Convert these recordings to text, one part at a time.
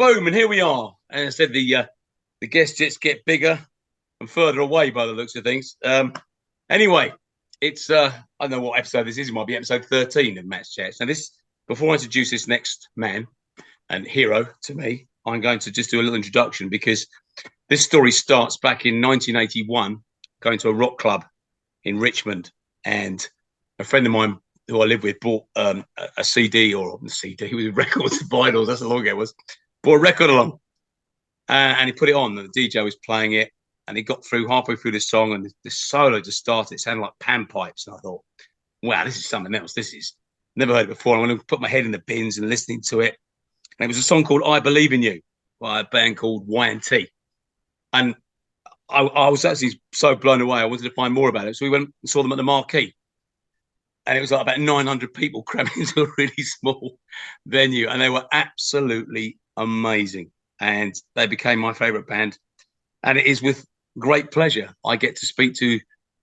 boom, and here we are. And I said the guest jets get bigger and further away by the looks of things. Anyway, it's I don't know what episode this is. It might be episode 13 of Matt's Chats. Now, before I introduce this next man and hero to me, I'm going to just do a little introduction because this story starts back in 1981, going to a rock club in Richmond, and a friend of mine who I live with bought a CD or a CD with records, vinyls. That's how long ago it was. Bought a record along, and he put it on. And the DJ was playing it, and he got through halfway through the song, and the solo just started. It sounded like pan pipes, and I thought, "Wow, this is something else. This is never heard it before." I'm going to put my head in the bins and listening to it. And it was a song called "I Believe in You" by a band called Y&T, and I was actually so blown away. I wanted to find more about it, so we went and saw them at the Marquee. And it was like about 900 people crammed into a really small venue. And they were absolutely amazing. And they became my favourite band. And it is with great pleasure I get to speak to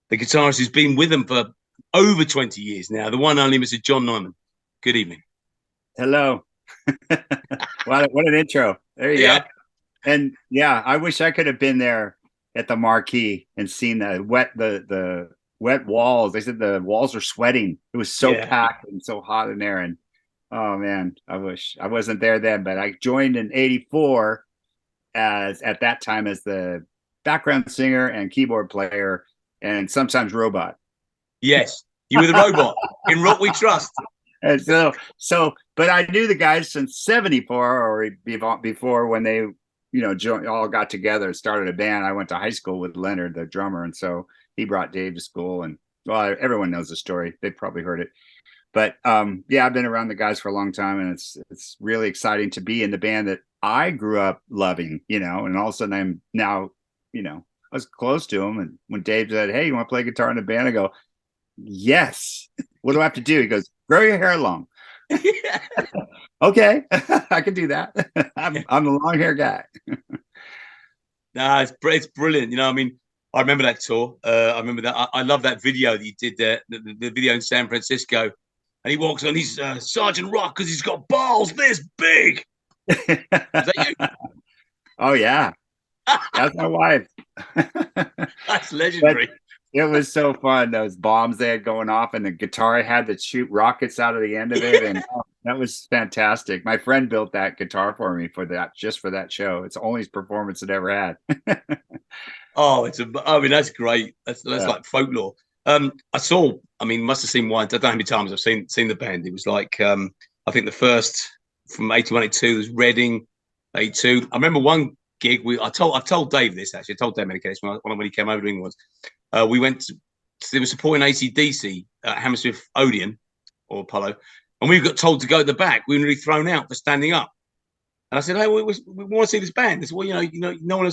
the guitarist who's been with them for over 20 years now, the one only Mr. John Nymann. Good evening. Hello. What an intro. There you go. And yeah, I wish I could have been there at the Marquee and seen the wet walls. They said the walls are sweating. It was so packed and so hot in there. And oh man, I wish I wasn't there then, but I joined in 84 at that time as the background singer and keyboard player and sometimes robot. Yes, you were the robot in Rock We Trust. And but I knew the guys since 74 or before when they, all got together and started a band. I went to high school with Leonard, the drummer. And so he brought Dave to school, and well, everyone knows the story. They've probably heard it, but yeah, I've been around the guys for a long time, and it's really exciting to be in the band that I grew up loving, and all of a sudden I'm now, I was close to him, and when Dave said, "Hey, you want to play guitar in the band?" I go, "Yes." What do I have to do? He goes, "Grow your hair long." Okay, I can do that. I'm the long hair guy. No, it's brilliant. I remember that tour. I remember that. I love that video that you did there, the video in San Francisco. And he walks on, he's Sergeant Rock because he's got balls this big. Is that you? Oh, yeah. That's my wife. That's legendary. But it was so fun. Those bombs they had going off, and the guitar had to shoot rockets out of the end of it. And that was fantastic. My friend built that guitar for me just for that show. It's the only performance it ever had. Oh, that's great. That's like folklore. Must have seen one. I don't know how many times I've seen the band. It was like, I think the first from 81, 82 was Reading, 82. I remember one gig. I've told Dave this actually. I told Dave Medication when he came over to England. We they were supporting AC/DC at Hammersmith Odeon or Apollo, and we got told to go at the back. We were really thrown out for standing up. And I said, "Hey, we want to see this band." They said, "Well, no one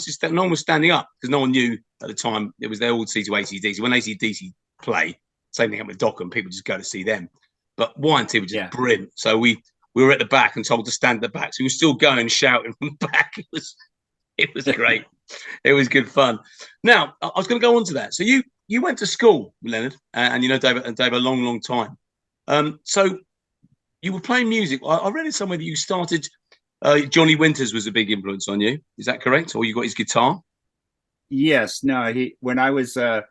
was standing up because no one knew at the time it was their old see to AC/DC. When AC/DC play, same thing happened with Dockham. People just go to see them. But Y&T were just brilliant. So we were at the back and told to stand at the back. So we were still going shouting from the back. It was great. It was good fun. Now I was going to go on to that. So you went to school, Leonard, and Dave a long time. So you were playing music. I read it somewhere that you started. Johnny Winters was a big influence on you. Is that correct? Or you got his guitar? Yes. No, when I was a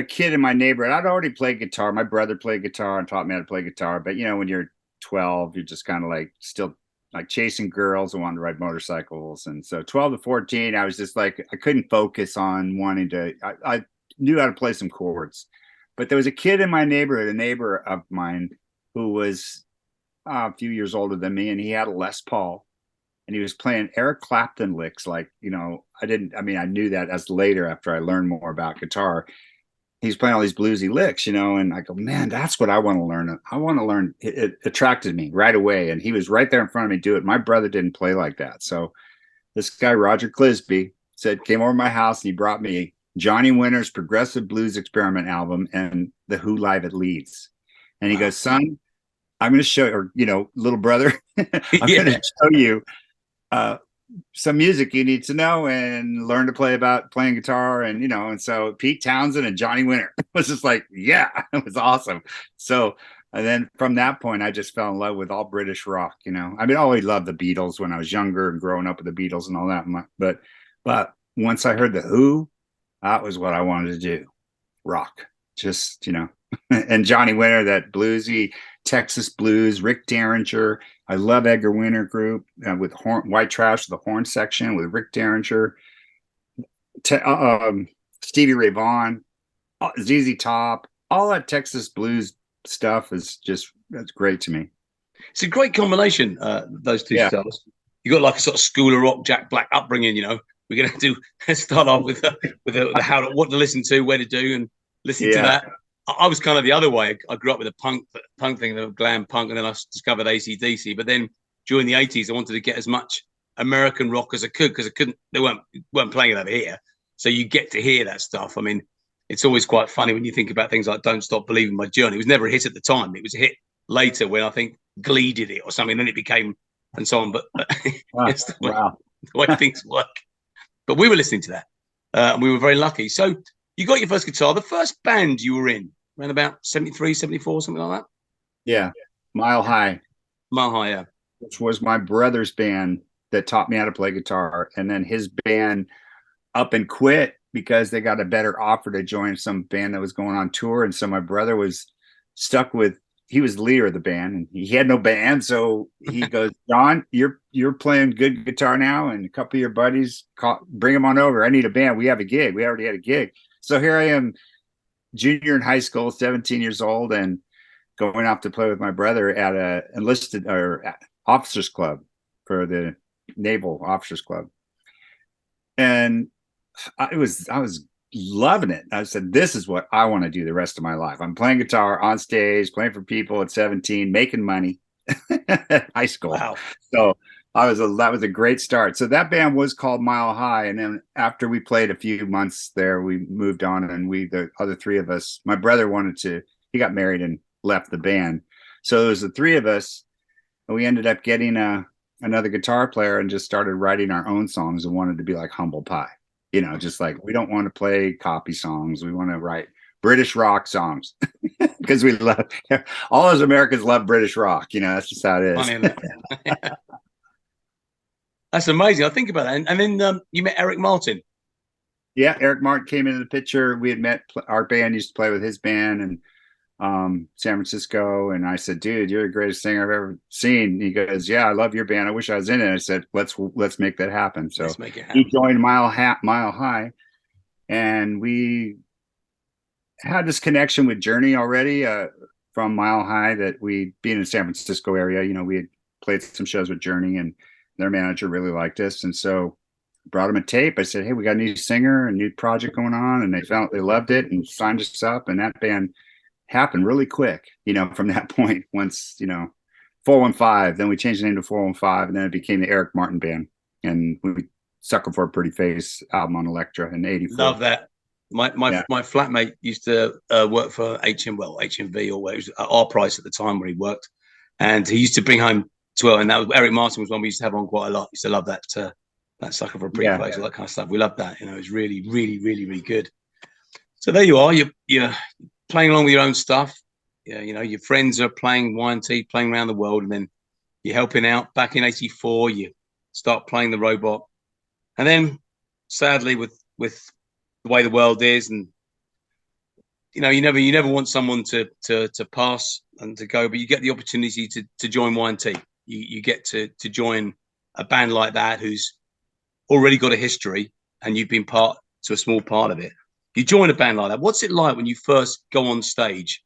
kid in my neighborhood, I'd already played guitar. My brother played guitar and taught me how to play guitar. But, when you're 12, you're just kind of like still like chasing girls and wanting to ride motorcycles. And so 12 to 14, I was just like, I couldn't focus on wanting to, I knew how to play some chords. But there was a kid in my neighborhood, a neighbor of mine, who was a few years older than me, and he had a Les Paul, and he was playing Eric Clapton licks. Like, I knew that as later after I learned more about guitar. He's playing all these bluesy licks, and I go, man, that's what I want to learn. I want to learn. It attracted me right away, and he was right there in front of me do it. My brother didn't play like that. So this guy, Roger Clisby, came over to my house, and he brought me Johnny Winter's Progressive Blues Experiment album and The Who Live at Leeds. And he goes, son, I'm going to show you, little brother, I'm going to show you some music you need to know and learn to play about playing guitar. And so Pete Townsend and Johnny Winter was just like, yeah, it was awesome. So And then from that point, I just fell in love with all British rock. I mean, I always loved the Beatles when I was younger and growing up with the Beatles and all that. But once I heard the Who, that was what I wanted to do. Rock, just and Johnny Winter, that bluesy Texas blues. Rick Derringer. I love Edgar Winter group with White Trash, the horn section with Rick Derringer, Stevie Ray Vaughan, ZZ Top, all that Texas blues stuff that's great to me. It's a great combination, those two styles. You got like a sort of School of Rock, Jack Black upbringing. We're going to start off with what to listen to, where to do, and listen to that. I was kind of the other way. I grew up with a punk thing, the glam punk, and then I discovered AC/DC. But then during the 80s, I wanted to get as much American rock as I could because they weren't playing it over here. So you get to hear that stuff. I mean, it's always quite funny when you think about things like "Don't Stop Believing" by Journey. It was never a hit at the time. It was a hit later when I think Glee did it or something. Then it became and so on. But it's the way things work. But we were listening to that, and we were very lucky. So you got your first guitar. The first band you were in, around about 73, 74, something like that? Yeah, Mile High. Mile High, yeah. Which was my brother's band that taught me how to play guitar. And then his band up and quit because they got a better offer to join some band that was going on tour. And so my brother was stuck with, he was the leader of the band and he had no band. So he goes, John, you're playing good guitar now. And a couple of your buddies, bring them on over. I need a band. We have a gig. We already had a gig. So here I am, junior in high school, 17 years old, and going off to play with my brother at a enlisted or officers club for the Naval Officers Club. And I was loving it. I said, this is what I want to do the rest of my life. I'm playing guitar on stage, playing for people at 17, making money at high school. Wow. So that was a great start. So that band was called Mile High. And then after we played a few months there, we moved on and the other three of us, my brother he got married and left the band. So it was the three of us and we ended up getting another guitar player and just started writing our own songs and wanted to be like Humble Pie. Just like, we don't want to play copy songs. We want to write British rock songs because we love, all those Americans love British rock. That's just how it is. Funny, that's amazing. I think about that. And then you met Eric Martin. Yeah, Eric Martin came into the picture. We had met, our band used to play with his band and San Francisco. And I said, dude, you're the greatest singer I've ever seen. And he goes, yeah, I love your band. I wish I was in it. I said, let's make that happen. So he joined Mile High, and we had this connection with Journey already from Mile High, that we, being in the San Francisco area, we had played some shows with Journey and their manager really liked us. And so brought them a tape. I said, hey, we got a new singer, a new project going on. And they loved it and signed us up. And that band happened really quick, from that point. Once, 415, then we changed the name to 415, and then it became the Eric Martin Band. And we Sucker for a Pretty Face album on Elektra in 84. Love that. My flatmate used to work for HMV, or it was our price at the time where he worked. And he used to bring home 12, and that was Eric Martin was one we used to have on quite a lot. Used to love that Sucker for a Pretty Face, all that kind of stuff. We loved that. It was really, really, really, really good. So there you are. You're playing along with your own stuff. Yeah, your friends are playing Y&T, playing around the world, and then you're helping out. Back in 84, you start playing the robot. And then sadly with the way the world is, and you never want someone to pass and to go, but you get the opportunity to join Y&T. You get to join a band like that who's already got a history, and you've been part to a small part of it. You join a band like that. What's it like when you first go on stage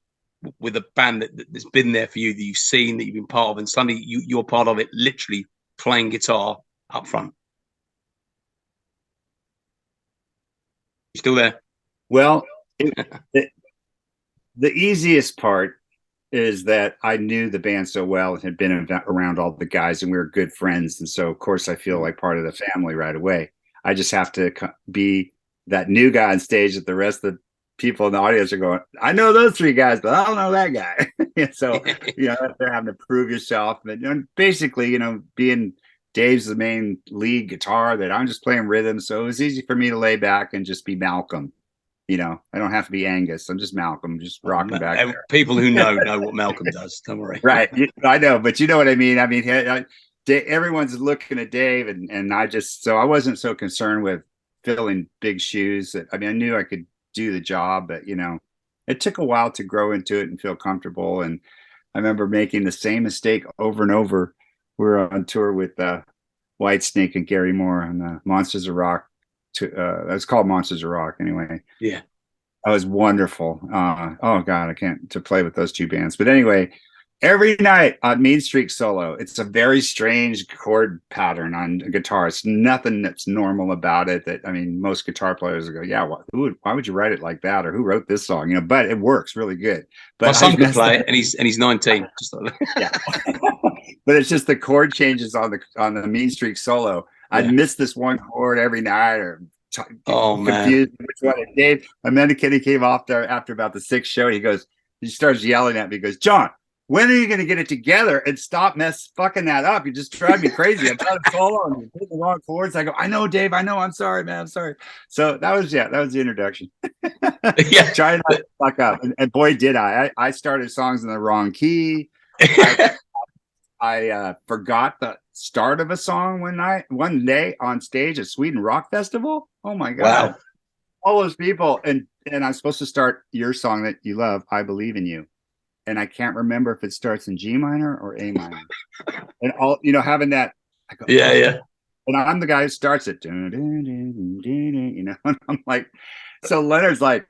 with a band that's been there for you, that you've seen, that you've been part of, and suddenly you're part of it, literally playing guitar up front? You still there? Well, the easiest part is that I knew the band so well and had been around all the guys, and we were good friends. And so, of course, I feel like part of the family right away. I just have to be that new guy on stage that the rest of the people in the audience are going, I know those three guys, but I don't know that guy. So, they're having to prove yourself. And basically, being Dave's the main lead guitar, that I'm just playing rhythm. So it was easy for me to lay back and just be Malcolm. You know, I don't have to be Angus. I'm just Malcolm, just rocking back there. People who know what Malcolm does. Don't worry. Right. I know, but you know what I mean? I mean, everyone's looking at Dave, and so I wasn't so concerned with filling big shoes. I mean, I knew I could do the job, but you know, it took a while to grow into it and feel comfortable. And I remember making the same mistake over and over. We were on tour with Whitesnake and Gary Moore on Monsters of Rock. It's called Monsters of Rock anyway. Yeah. That was wonderful. Oh God, I can't to play with those two bands. But anyway, every night on Mean Streak Solo, it's a very strange chord pattern on a guitar. It's nothing that's normal about it. That I mean, most guitar players go, "Yeah, why would you write it like that?" Or who wrote this song? You know, but it works really good. But my son can play it, and he's 19. Just like yeah, but it's just the chord changes on the Mean Streak Solo. Yeah. I'd miss this one chord every night, or confused which one. Dave, and then the kid came off there after about the sixth show. He starts yelling at me. He goes, "John, when are you going to get it together and stop fucking that up? You just drive me crazy. I'm trying to solo and you hit the wrong chords." I go, "I know, Dave. I know. I'm sorry, man. I'm sorry." So that was the introduction. Yeah, trying not to fuck up, and boy, did I! I started songs in the wrong key. I forgot the start of a song one day on stage at Sweden Rock Festival. Oh my God. Wow. All those people. And I'm supposed to start your song that you love, I Believe in You. And I can't remember if it starts in G minor or A minor. And all, you know, having that. I go, yeah. And I'm the guy who starts it. You know, and I'm like, so Leonard's like,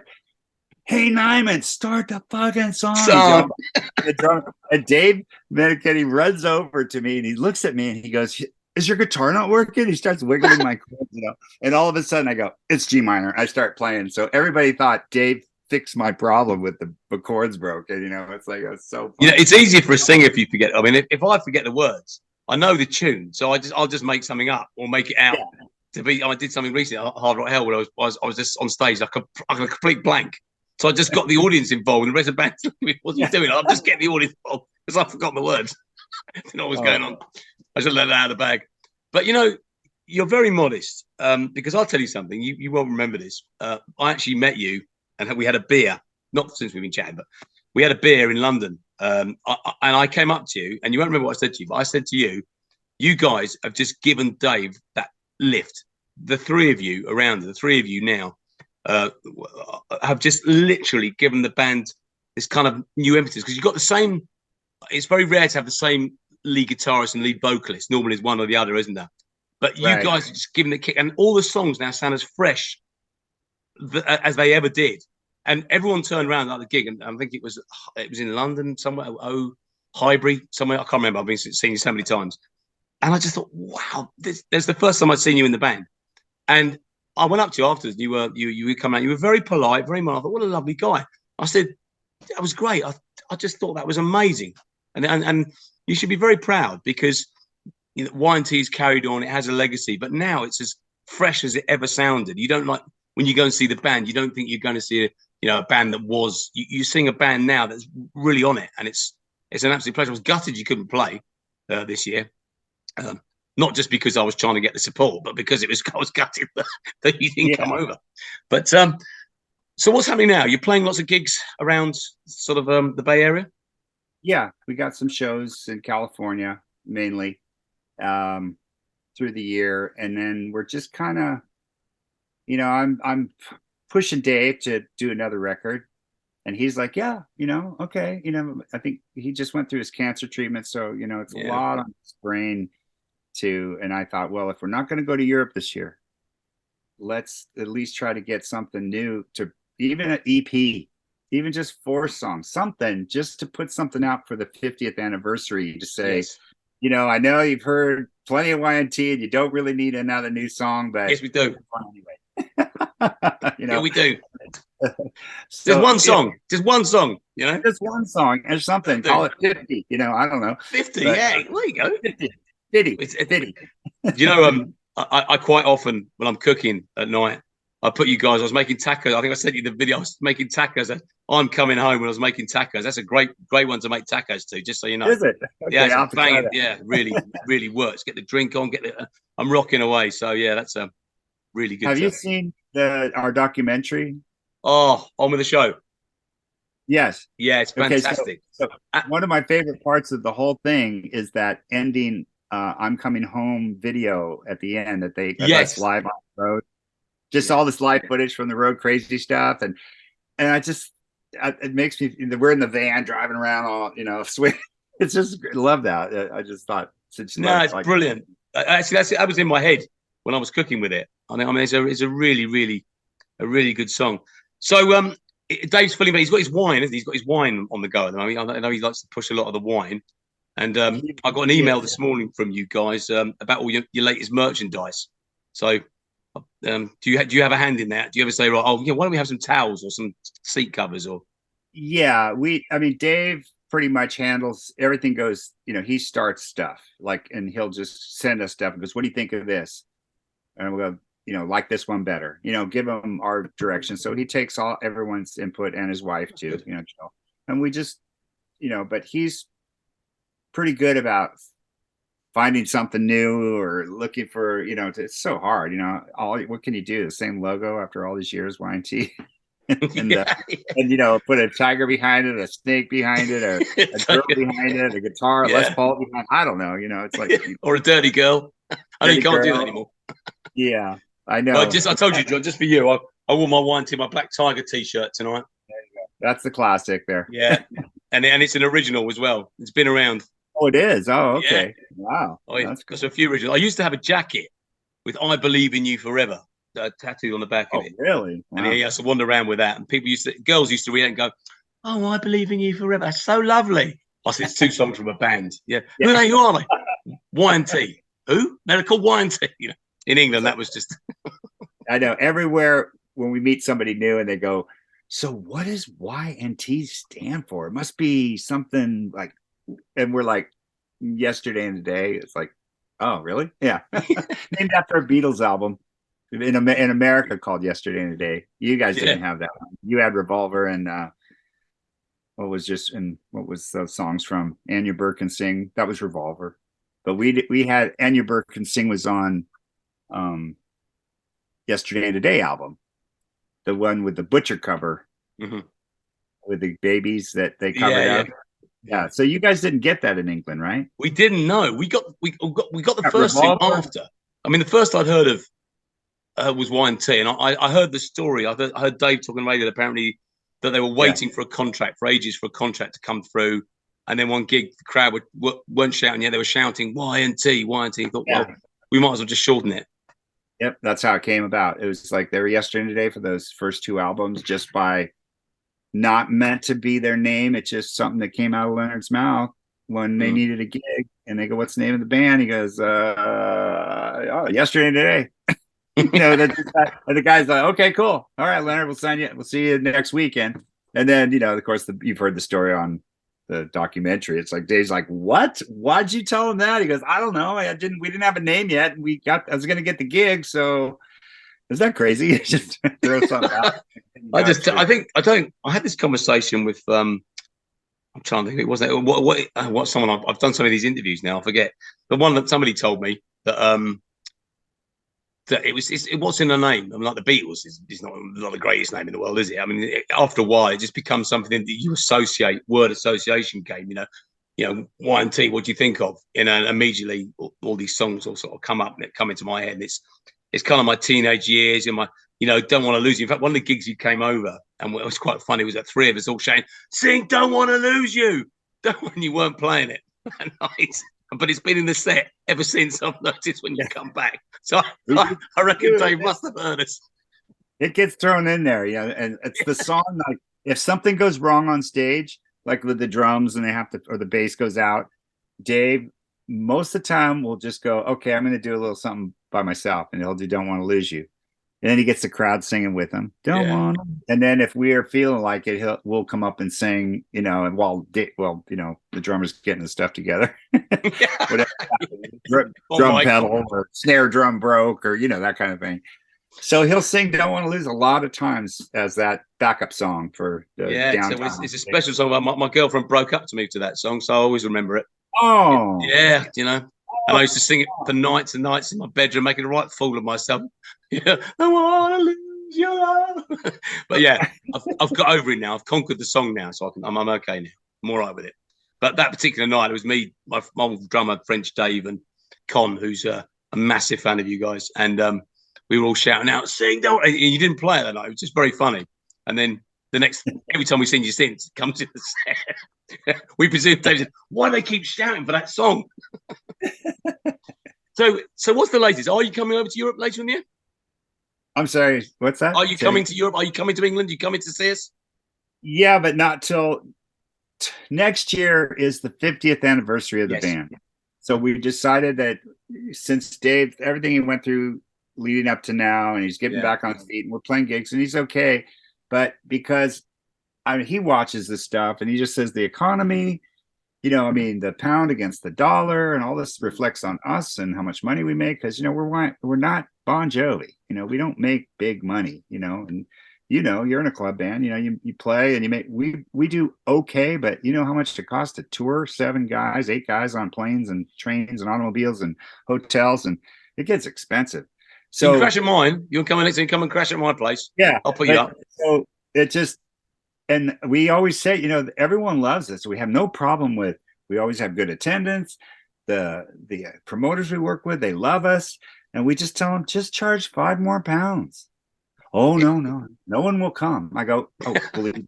"Hey, Nymann, start the fucking song." And Dave Meniketti runs over to me and he looks at me and he goes, "Is your guitar not working?" He starts wiggling my chords, you know. And all of a sudden I go, "It's G minor." I start playing. So everybody thought Dave fixed my problem with the chords broken. You know, it's like, it's so funny. You know, it's easier for a singer if you forget. I mean, if I forget the words, I know the tune, so I'll just make something up or make it out to be. I did something recently, Hard Rock Hell, where I was just on stage like a complete blank. So I just got the audience involved, and the rest of the band, "What are you doing?" I'm just getting the audience involved because I forgot the words. I didn't know what was going on. I should let that out of the bag. But you know, you're very modest because I'll tell you something. You won't remember this. I actually met you, and we had a beer. Not since we've been chatting, but we had a beer in London. And I came up to you, and you won't remember what I said to you, but I said to you, "You guys have just given Dave that lift. The three of you around, the three of you now." Have just literally given the band this kind of new impetus because you've got the same. It's very rare to have the same lead guitarist and lead vocalist. Normally, it's one or the other, isn't there? But you guys are just giving the kick, and all the songs now sound as fresh as they ever did. And everyone turned around at the gig, and I think it was in London somewhere, Highbury somewhere. I can't remember. I've been seeing you so many times, and I just thought, wow, there's the first time I'd seen you in the band, and I went up to you afterwards. You were coming out. You were very polite, very mild. I thought, what a lovely guy. I said, that was great. I just thought that was amazing, and you should be very proud because you know, Y&T's carried on. It has a legacy, but now it's as fresh as it ever sounded. You don't like when you go and see the band. You don't think you're going to see a band that was. You sing a band now that's really on it, and it's an absolute pleasure. I was gutted you couldn't play this year. Not just because I was trying to get the support, but because I was gutted that you didn't come over. But so what's happening now? You're playing lots of gigs around sort of the Bay Area? Yeah, we got some shows in California mainly through the year, and then we're just kind of, you know, I'm pushing Dave to do another record, and he's like, "Yeah, you know, okay, you know." I think he just went through his cancer treatment, so you know, it's a lot on his brain. And I thought, well, if we're not going to go to Europe this year, let's at least try to get something new, to even an EP, even just 4 songs, something just to put something out for the 50th anniversary to say, you know, I know you've heard plenty of Y&T and you don't really need another new song, but yes, we do. Anyway. You know, yeah, we do. So, just one song, you know, just one song or something. Call it 50. You know, I don't know. 50. But, yeah, there you go. 50. You know, I quite often when I'm cooking at night, I put you guys. I was making tacos. I think I sent you the video. I was making tacos. I'm coming home when I was making tacos. That's a great one to make tacos to. Just so you know. Is it? Okay, yeah, bang, yeah, really works. Get the drink on. I'm rocking away. So yeah, that's a really good. Have you seen our documentary Oh, on with the show. Yes. Yeah, it's Okay. fantastic. So one of my favorite parts of the whole thing is that ending "I'm Coming Home" video at the end that that's Yes. live on the road. Just Yeah. all this live footage from the road crazy stuff, and it makes me. We're in the van driving around, all swing. It's just I love that. I just thought since you love No, it, it's like brilliant. Actually, that's it. That was in my head when I was cooking with it. I mean, it's a really, really, a really good song. So, Dave's feeling, but he's got his wine, hasn't he? He's got his wine on the go at the moment. I know he likes to push a lot of the wine. And I got an email this morning from you guys about all your latest merchandise. So, do you have a hand in that? Do you ever say, right, oh, yeah, why don't we have some towels or some seat covers or? yeah, I mean, Dave pretty much handles everything. Goes, he starts stuff like, and he'll just send us stuff and goes, "What do you think of this?" And we'll go, like this one better. Give him our direction. So he takes all everyone's input and his wife too. And we just, but he's pretty good about finding something new or looking for, it's so hard, what can you do? The same logo after all these years, Y&T. and Yeah, put a tiger behind it, a snake behind it, a girl behind it, a guitar, a Les Paul behind. I don't know. It's like or a dirty girl. I know you can't do that anymore. Yeah, I know. Well, I told you, John, just for you, I wore my Y&T, my Black Tiger T-shirt tonight. That's the classic there. Yeah, and it's an original as well. It's been around. Oh, it is. Oh, okay. Yeah. Wow, that's cool. A few originals. I used to have a jacket with "I Believe in You Forever" tattooed on the back of it. Really? Wow. And he used to wander around with that, and girls used to read it and go, "Oh, I believe in you forever." That's so lovely. I said, it's 2 songs from a band. Yeah. Who are they? Y&T. Who? They're called Y&T. In England, that was just. I know. Everywhere when we meet somebody new and they go, "So what does Y&T stand for? It must be something like," and we're like, "Yesterday and Today." It's like, oh, really? Yeah. Named after a Beatles album in America called "Yesterday and Today." You guys didn't have that one. You had Revolver and what was those songs from Anya Burke Sing? That was Revolver. But we had Anya Burke Sing was on Yesterday and Today album, the one with the butcher cover with the babies that they covered up. Yeah. So you guys didn't get that in England, right? We didn't know. We got the first Revolver? thing after. I mean, the first I'd heard of was Y&T, and I heard the story. I heard Dave talking radio apparently that they were waiting for a contract for ages for a contract to come through, and then one gig the crowd weren't shouting yet; they were shouting Y&T, Y&T. I thought, well, we might as well just shorten it. Yep, that's how it came about. It was like they were Yesterday and Today for those first 2 albums, just by not meant to be their name. It's just something that came out of Leonard's mouth when they needed a gig, and they go, "What's the name of the band?" He goes, Yesterday and Today." And the guy's like, "Okay, cool. All right, Leonard, we'll sign you. We'll see you next weekend." And then, of course, you've heard the story on the documentary. It's like Dave's like, "What? Why'd you tell him that?" He goes, "I don't know. We didn't have a name yet. I was going to get the gig. So is that crazy?" Just throw something out. I had this conversation with, I'm trying to think, it wasn't what someone, I've done some of these interviews now. I forget the one that somebody told me that, that it what's in the name. I mean, like the Beatles is not the greatest name in the world, is it? I mean, after a while, it just becomes something that you associate. Word association game, Y&T. What do you think of? Immediately all these songs all sort of come into my head. And it's kind of my teenage years and my, don't want to lose you. In fact, one of the gigs you came over and it was quite funny was that 3 of us all shouting, "Sing Don't Want to Lose You." When you weren't playing it that night. But it's been in the set ever since, I've noticed, when you come back. So I reckon Dave must have heard us. It gets thrown in there, and it's the song. Like if something goes wrong on stage, like with the drums and or the bass goes out, Dave most of the time will just go, "Okay, I'm going to do a little something by myself," and he'll do "Don't Want to Lose You." And then he gets the crowd singing with him. Don't want to. And then if we're feeling like it, we'll come up and sing, and while the drummer's getting the stuff together, whatever, drum pedal or snare drum broke or, that kind of thing. So he'll sing "Don't Want to Lose" a lot of times as that backup song for the downtown. So it's a special song. My girlfriend broke up to me to that song, so I always remember it. Oh. Yeah, and I used to sing it for nights and nights in my bedroom, making a right fool of myself. I want to lose But yeah, I've got over it now. I've conquered the song now, so I'm okay now. I'm all right with it. But that particular night, it was me, my drummer, French Dave, and Con, who's a massive fan of you guys. And we were all shouting out, sing, don't. And you didn't play it that night. It was just very funny. And then every time we've seen you since, it comes in the set. We presume Dave said, why do they keep shouting for that song? So what's the latest? Are you coming over to Europe later in the year? I'm sorry, what's that? Are you coming to Europe? Are you coming to England? Are you coming to see us? Yeah, but not till next year is the 50th anniversary of the band. So we decided that since Dave, everything he went through leading up to now, and he's getting back on his feet, and we're playing gigs, and he's okay. But because he watches this stuff, and he just says the economy, the pound against the dollar, and all this reflects on us and how much money we make. Because we're not Bon Jovi. We don't make big money. And you're in a club band. You play and you make. We do okay, but you know how much it costs to tour 7 guys, 8 guys on planes and trains and automobiles and hotels, and it gets expensive. So you can crash at mine. You'll come and come and crash at my place. Yeah, I'll put you up. So it just. And we always say, everyone loves us. We have no problem with. We always have good attendance. The promoters we work with, they love us, and we just tell them just charge £5 more. Oh no one will come. I go, believe me.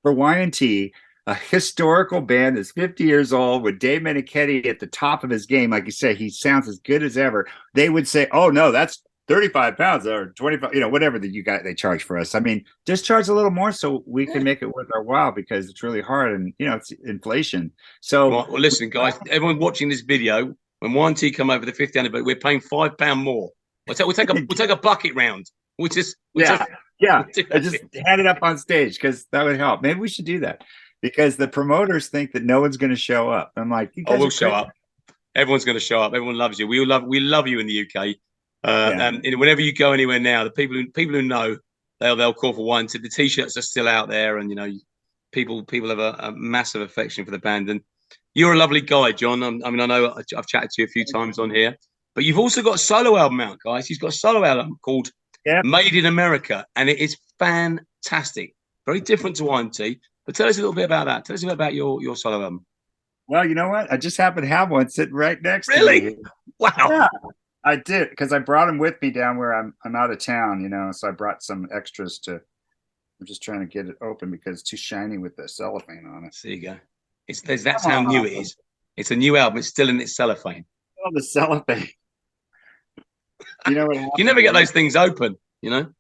For Y&T, a historical band that's 50 years old with Dave Meniketti at the top of his game, like you say, he sounds as good as ever. They would say, oh no, that's £35 or 25, whatever that they charge for us. I mean, just charge a little more so we can make it worth our while, because it's really hard, and it's inflation. So well, listen, guys, everyone watching this video, when Y&T come over the 50th anniversary, we're paying £5 more. We'll take a bucket round. I just hand it up on stage, because that would help. Maybe we should do that, because the promoters think that no one's going to show up. I'm like, you guys we'll show up. Everyone's going to show up. Everyone loves you. We love you in the UK. And whenever you go anywhere now, the people who know, they'll call for Y&T. The T-shirts are still out there, and people have a massive affection for the band. And you're a lovely guy, John. I know I've chatted to you a few times on here, but you've also got a solo album out, guys. He's got a solo album called Made in America, and it is fantastic. Very different to Y&T. But tell us a little bit about that. Tell us a bit about your solo album. Well, you know what? I just happen to have one sitting right next to me. Really? Wow. Yeah. I did, because I brought him with me down where I'm out of town, so I brought some extras I'm just trying to get it open because it's too shiny with the cellophane on it. There you go. That's how new it is. It's a new album. It's still in its cellophane. Oh, the cellophane. You know what happens? You never get those things open, Not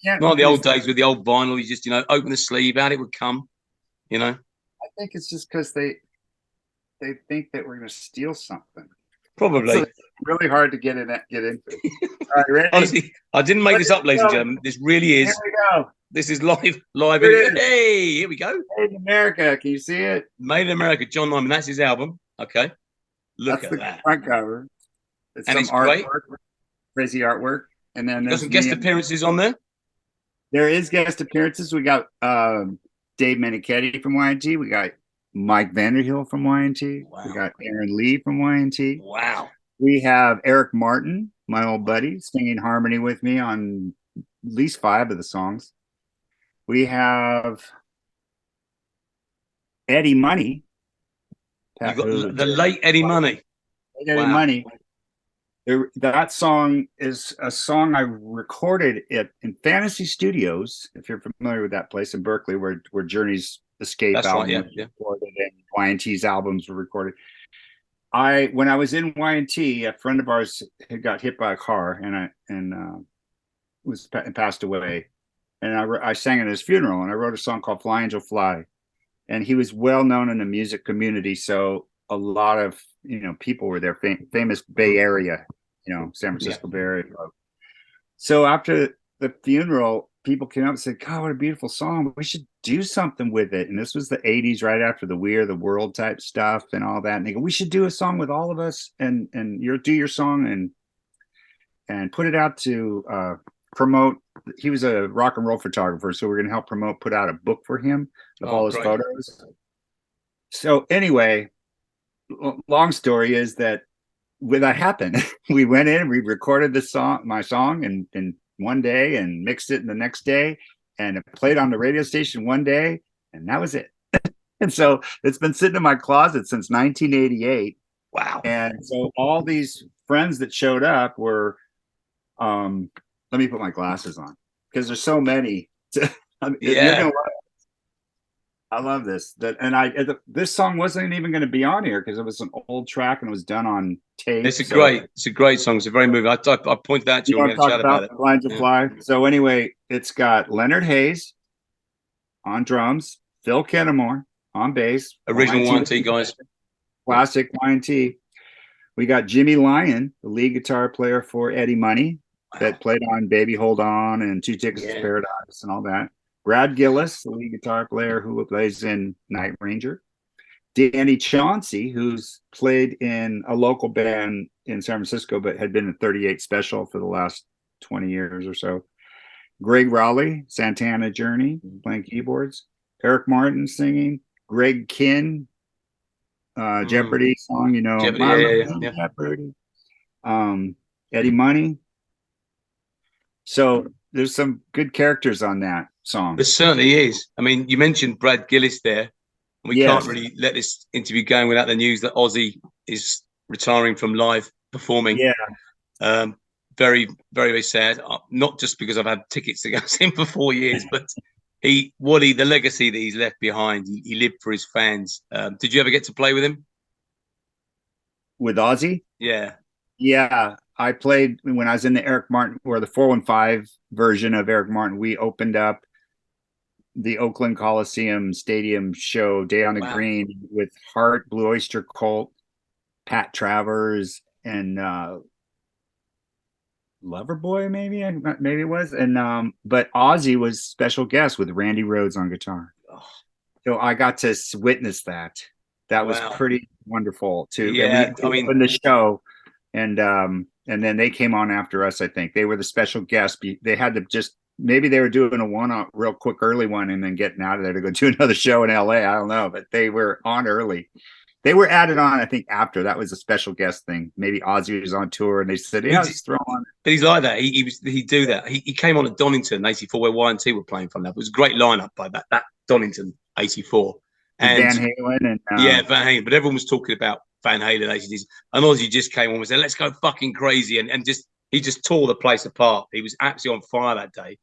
the old days with the old vinyl. You just, open the sleeve, out it would come, I think it's just because they think that we're going to steal something. Probably. So it's really hard to get into. All right, ready? Honestly, I didn't make this up, ladies and gentlemen. This really is. Here we go. This is live. Hey, here we go. Made in America. Can you see it? Made in America, John Nymann. That's his album. Okay. Look at that. Front cover. It's great. Crazy artwork. And then there's some guest appearances on there. There is guest appearances. We got Dave Meniketti from Y&T. We got Mike Vanderhill from Y&T. Wow. We got Aaron Lee from Y&T. Wow. We have Eric Martin, my old buddy, singing harmony with me on at least 5 of the songs. We have Eddie Money. You got the late Eddie Money. Eddie Money. That song is a song I recorded in Fantasy Studios, if you're familiar with that place in Berkeley, where Journey's Escape album was recorded and Y&T's albums were recorded. When I was in Y&T, a friend of ours had got hit by a car and passed away, and I sang at his funeral, and I wrote a song called Fly Angel Fly, and he was well known in the music community, so a lot of people were there, famous Bay Area, San Francisco Bay Area. So after the funeral, people came up and said, God, what a beautiful song. We should do something with it. And this was the 80s, right after the We Are the World type stuff and all that. And they go, we should do a song with all of us and do your song and put it out to promote. He was a rock and roll photographer, so we're going to help put out a book for him of all his photos. So anyway, long story is that when that happened, we went in, we recorded my song, and one day and mixed it the next day, and it played on the radio station one day, and that was it. And so it's been sitting in my closet since 1988. Wow. And so all these friends that showed up were, let me put my glasses on because there's so many. You're gonna I love this. This song wasn't even going to be on here because it was an old track and it was done on tape. It's a great song. It's a very moving. I pointed that to you. You want to talk about Blind to Fly? So anyway, it's got Leonard Hayes on drums, Phil Kennemore on bass, original Y&T guys, classic Y&T. We got Jimmy Lyon, the lead guitar player for Eddie Money, that played on Baby Hold On and Two Tickets to Paradise and all that. Brad Gillis, the lead guitar player who plays in Night Ranger. Danny Chauncey, who's played in a local band in San Francisco, but had been in 38 Special for the last 20 years or so. Greg Rowley, Santana Journey, playing keyboards. Eric Martin singing. Greg Kinn, Jeopardy song, you know. Jeopardy. Eddie Money. So there's some good characters on that song. There certainly is. I mean, you mentioned Brad Gillis there. We can't really let this interview go without the news that Ozzy is retiring from live performing. Yeah. Very, very, very sad. Not just because I've had tickets to go see him for 4 years, but the legacy that he's left behind. He lived for his fans. Did you ever get to play with him? With Ozzy? Yeah. Yeah. I played when I was in the Eric Martin, or the 415 version of Eric Martin. We opened up the Oakland Coliseum Stadium show, Day on the Green, with Heart, Blue Oyster Cult, Pat Travers, and Loverboy, maybe it was. And but Ozzy was special guest with Randy Rhoads on guitar. So I got to witness that. That was pretty wonderful too. Yeah, I mean, the show, and then they came on after us. I think they were the special guests. They had to just, maybe they were doing a one-off, real quick early one, and then getting out of there to go do another show in LA. I don't know, but they were on early. They were added on, I think, after. That was a special guest thing. Maybe Ozzy was on tour, and they said, "Yeah, just throw on." But he's like that. He'd do that. He came on at Donington '84, where Y&T were playing from that. It was a great lineup by that Donington '84. And Van Halen and Van Halen. But everyone was talking about Van Halen, ACDC, and Ozzy just came on and said, "Let's go fucking crazy," and he just tore the place apart. He was absolutely on fire that day,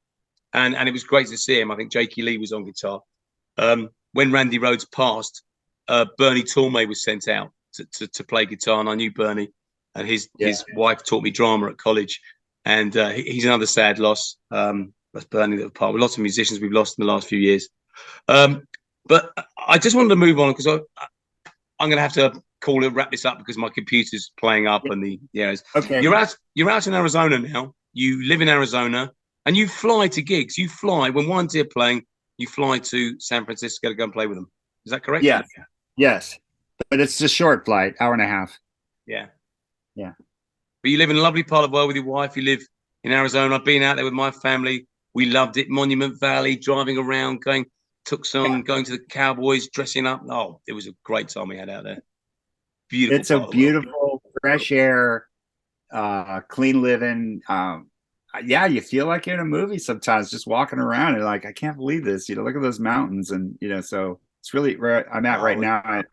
and it was great to see him. I think Jakey Lee was on guitar. When Randy Rhoads passed, Bernie Tormey was sent out to play guitar, and I knew Bernie, and his wife taught me drama at college, and he's another sad loss. That's Bernie that was part. Lots of musicians we've lost in the last few years. But I just wanted to move on because I'm going to have to wrap this up because my computer's playing up and Okay. You're out in Arizona now. You live in Arizona and you fly to gigs. You fly when Y&T are playing. You fly to San Francisco to go and play with them. Is that correct? Yeah. Yes. But it's a short flight, hour and a half. Yeah. Yeah. But you live in a lovely part of the world with your wife. You live in Arizona. I've been out there with my family. We loved it. Monument Valley, driving around, going to the Cowboys, dressing up. Oh, it was a great time we had out there. Beautiful. It's a beautiful, fresh air, clean living. You feel like you're in a movie sometimes, just walking around. And like, I can't believe this. Look at those mountains, and so it's really where I'm at right now. I'm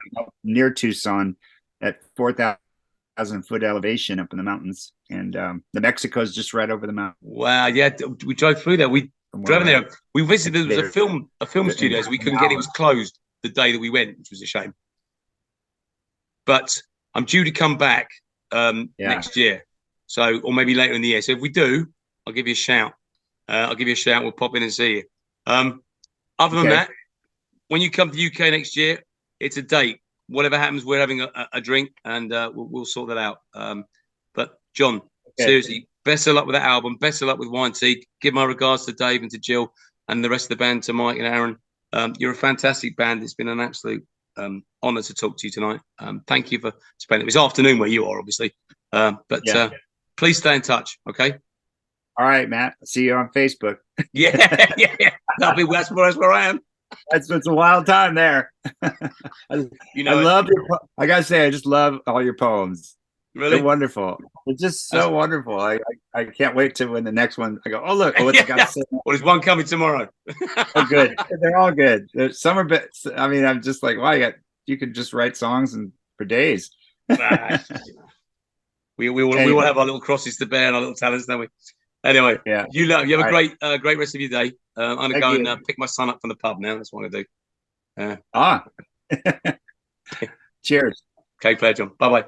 near Tucson at 4,000 foot elevation up in the mountains, and the Mexico's just right over the mountain. Wow, yeah, we drove through there. We drove there. We visited. There was a film studio. We couldn't get it. It was closed the day that we went, which was a shame. But I'm due to come back next year, or maybe later in the year. So if we do, I'll give you a shout. We'll pop in and see you. Other than that, when you come to the UK next year, it's a date. Whatever happens, we're having a drink, and we'll sort that out. But John, seriously, best of luck with that album. Best of luck with Y&T. Give my regards to Dave and to Jill and the rest of the band, to Mike and Aaron. You're a fantastic band. It's been an absolute honor to talk to you tonight. Thank you for spending it. It's afternoon where you are, obviously. Please stay in touch, okay? All right, Matt. I'll see you on Facebook. Yeah. That's where I am. It's a wild time there. I love I gotta say, I just love all your poems. They're Really? wonderful. It's just That's, so wonderful. I can't wait to when the next one. I go, oh look, oh, what's it got to yeah. say? Well, there's one coming tomorrow. Oh, good. They're all good. Some are bits. I mean, I'm just like, wow, you could just write songs and for days. Ah, we all Anyway, have our little crosses to bear and our little talents, don't we? Anyway, yeah. you have All a right. great rest of your day. I'm gonna Thank go and you. pick my son up from the pub now. That's what I do. Ah, cheers. Okay, Claire, John. Bye bye.